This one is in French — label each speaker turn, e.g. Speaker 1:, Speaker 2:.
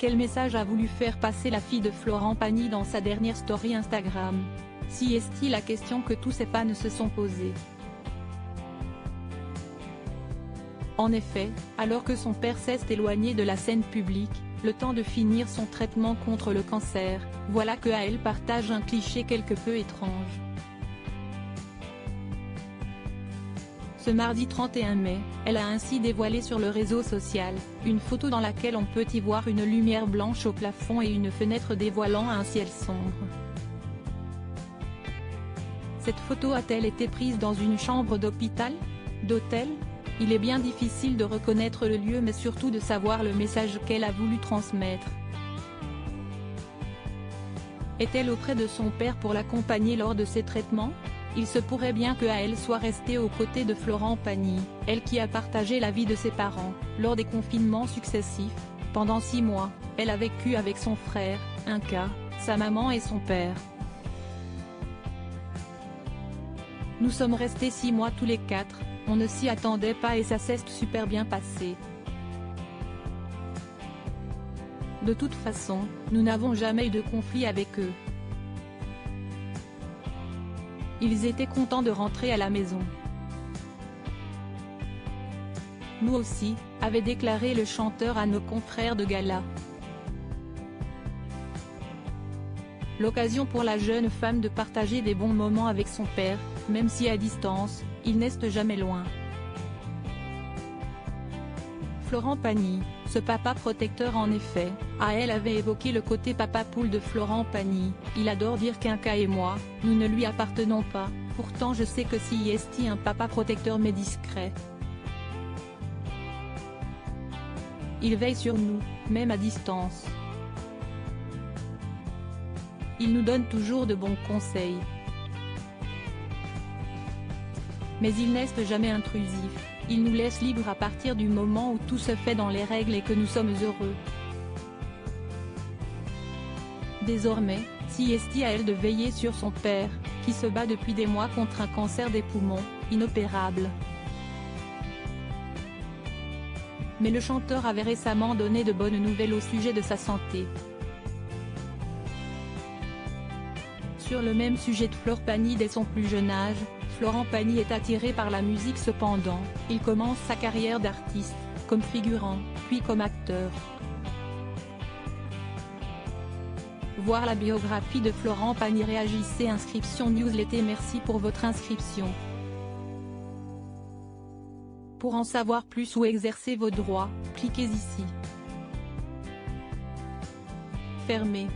Speaker 1: Quel message a voulu faire passer la fille de Florent Pagny dans sa dernière story Instagram? Si est-il la question que tous ses fans se sont posés. En effet, alors que son père s'est éloigné de la scène publique, le temps de finir son traitement contre le cancer, voilà que elle partage un cliché quelque peu étrange. Ce mardi 31 mai, elle a ainsi dévoilé sur le réseau social, une photo dans laquelle on peut y voir une lumière blanche au plafond et une fenêtre dévoilant un ciel sombre. Cette photo a-t-elle été prise dans une chambre d'hôpital? D'hôtel? Il est bien difficile de reconnaître le lieu mais surtout de savoir le message qu'elle a voulu transmettre. Est-elle auprès de son père pour l'accompagner lors de ses traitements? Il se pourrait bien que elle soit restée aux côtés de Florent Pagny, elle qui a partagé la vie de ses parents, lors des confinements successifs. Pendant 6 mois, elle a vécu avec son frère, un cas, sa maman et son père. Nous sommes restés 6 mois tous les 4, on ne s'y attendait pas et ça s'est super bien passé. De toute façon, nous n'avons jamais eu de conflit avec eux. Ils étaient contents de rentrer à la maison. Nous aussi, avait déclaré le chanteur à nos confrères de gala. L'occasion pour la jeune femme de partager des bons moments avec son père, même si à distance, il n'est jamais loin. Florent Pagny, ce papa protecteur en effet, elle avait évoqué le côté papa poule de Florent Pagny. Il adore dire qu'Inca et moi, nous ne lui appartenons pas, pourtant je sais que si est un papa protecteur mais discret. Il veille sur nous, même à distance. Il nous donne toujours de bons conseils. Mais il n'est jamais intrusif, il nous laisse libres à partir du moment où tout se fait dans les règles et que nous sommes heureux. Désormais, si est à elle de veiller sur son père, qui se bat depuis des mois contre un cancer des poumons, inopérable. Mais le chanteur avait récemment donné de bonnes nouvelles au sujet de sa santé. Sur le même sujet de Florent Pagny dès son plus jeune âge, Florent Pagny est attiré par la musique cependant, il commence sa carrière d'artiste, comme figurant, puis comme acteur. Voir la biographie de Florent Pagny. Réagissez. Inscription newsletter. Merci pour votre inscription. Pour en savoir plus ou exercer vos droits, cliquez ici. Fermé.